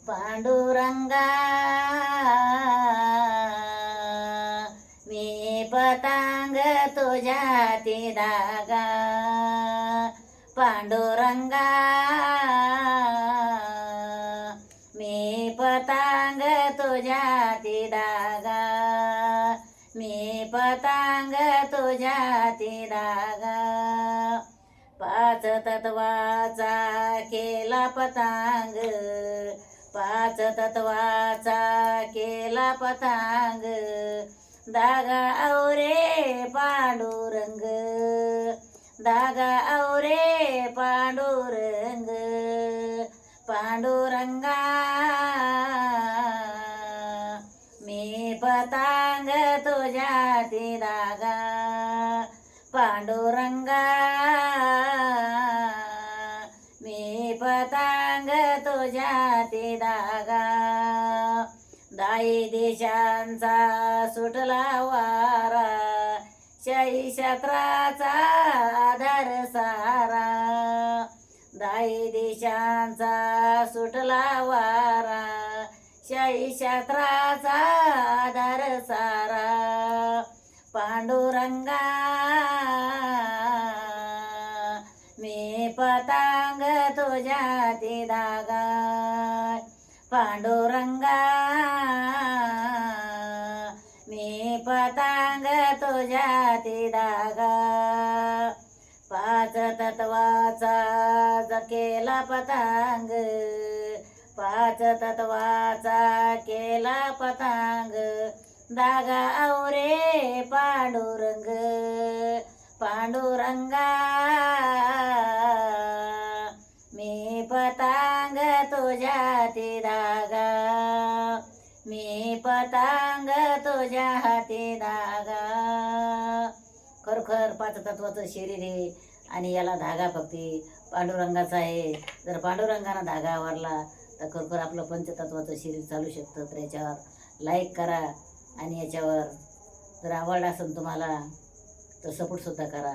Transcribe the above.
पांडुरंगा मी पतंग तुझ्या ती धागा, पांडुरंगा मी पतंग तुझ्या ती धागा, मी पतंग तुझ्या ती धागा. पाच तत्वाचा केला पतंग, पाच तत्वाचा केला पतंग, धागा आवरे पांडुरंग, धागा आवरे पांडुरंग. पांडुरंगा मी पतंग तुझ्या ती धागा, पांडुरंगा मी पतंग तुझ्या ती धागा. दाई देशांचा सुटला वारा, शाही क्षेत्राचा आधार सारा, दाई देशांचा सुटला वारा, शाही क्षेत्राचा आधार सारा. पांडुरंगा मी पतंग तुझ्या ती धागा, पांडुरंगा मी पतंग तुझ्या ती धागा. पाच तत्वाचा केला पतंग, पाच तत्वाचा केला पतंग, धागा आवरे पांडुरंग, पांडुरंगा मी पतंग तुझ्या ती धागा, मी पतंग तुझ्या ती धागा. खरोखर पाच तत्वाचं शरीर आहे आणि याला धागा फक्त पांडुरंगाचा आहे. जर पांडुरंगानं धागा आवरला तर खरोखर आपलं पंचतत्वाचं शरीर चालू शकतं. तर याच्यावर लाईक करा आणि याच्यावर जर आवड असेल तुम्हाला तर सपोर्टसुद्धा करा.